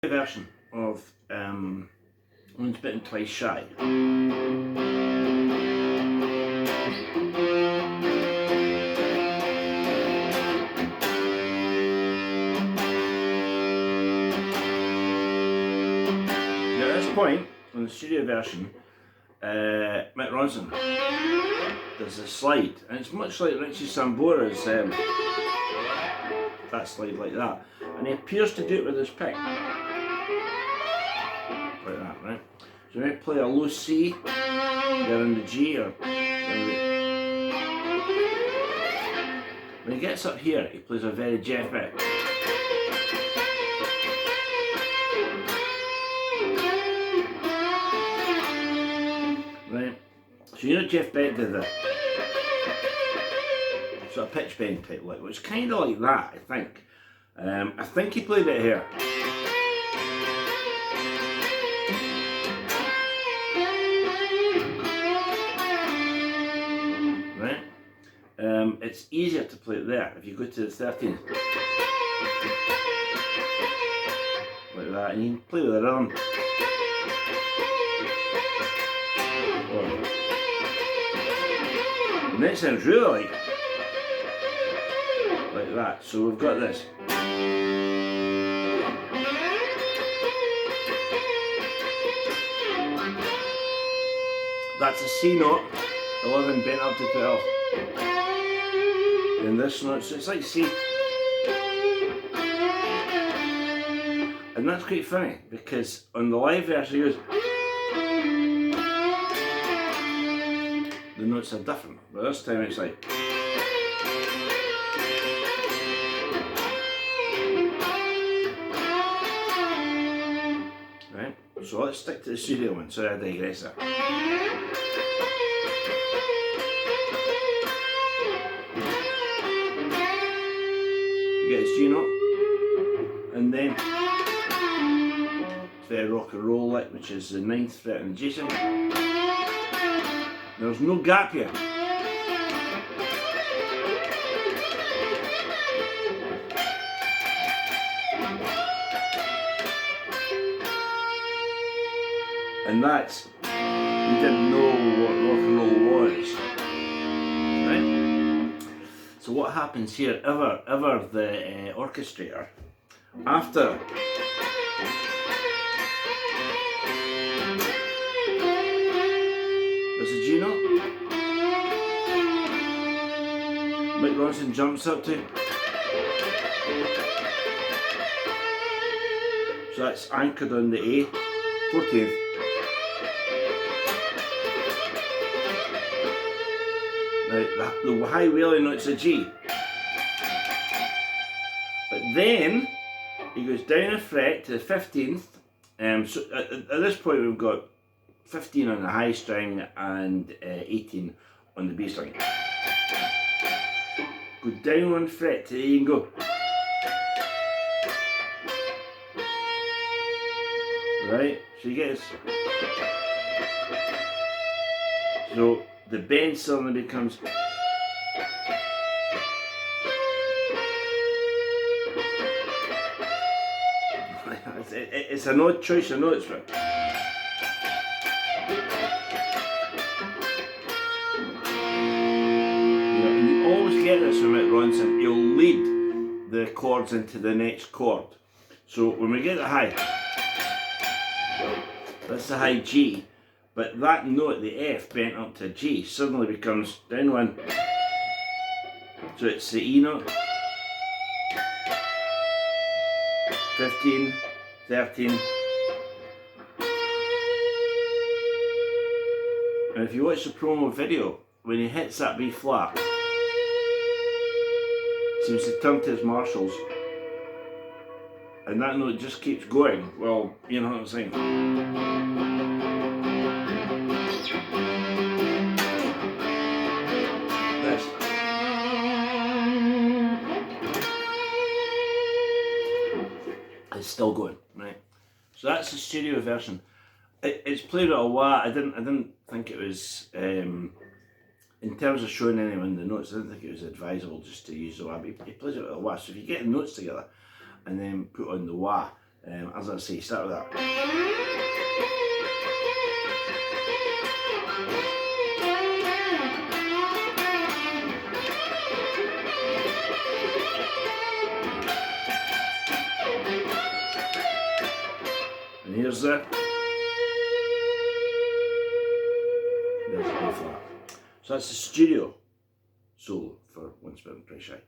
Version of Once Bitten, Twice Shy. Now at this point, on the studio version, Mick Ronson does a slide, and it's much like Richie Sambora's that slide like that, and he appears to do it with his pick. Like that, right? So when I play a low C, they're in the G, or when he gets up here, he plays a very Jeff Beck. Right? So you know Jeff Beck did that sort of pitch bend type lick, which is kind of like that, I think. I think he played it here. Right? It's easier to play it there if you go to the 13th. Like that, and you can play with the rhythm. And that sounds really like that. So we've got this. That's a C note, 11 bent up to 12. And this note, so it's like C. And that's quite funny because on the live version he goes, the notes are different, but this time it's like. Right, so let's stick to the studio one, sorry I digress there. You get his G note, and then it's very rock and roll lick, which is the 9th fret and the G string. There's no gap here. And that's, you didn't know what rock and roll was, right? So what happens here, ever the orchestrator, after there's a G note, Mick Ronson jumps up to, so that's anchored on the A, 14th. Now the high wailing note's a G, but then he goes down a fret to the 15th. So at this point we've got 15 on the high string and 18 on the B string. Go down one fret to the A and go. Right, so you get this. So the bend suddenly becomes. It's an odd choice of notes, but you always get this from Mick Ronson. He'll lead the chords into the next chord. So when we get the high, that's the high G, but that note, the F bent up to G, suddenly becomes down one. So it's the E note, 15, 13. And if you watch the promo video, when he hits that B flat, seems to turn to his Marshalls, and that note just keeps going. Well, you know what I'm saying. This. It's still going, right? So that's the studio version. It's played at a wah. I didn't think it was in terms of showing anyone the notes. I didn't think it was advisable just to use the wah. But he plays it at a wah. So if you get the notes together and then put on the wah, As I say, start with that. And here's there's the B flat. So that's the studio solo for Once Bitten Twice Shy.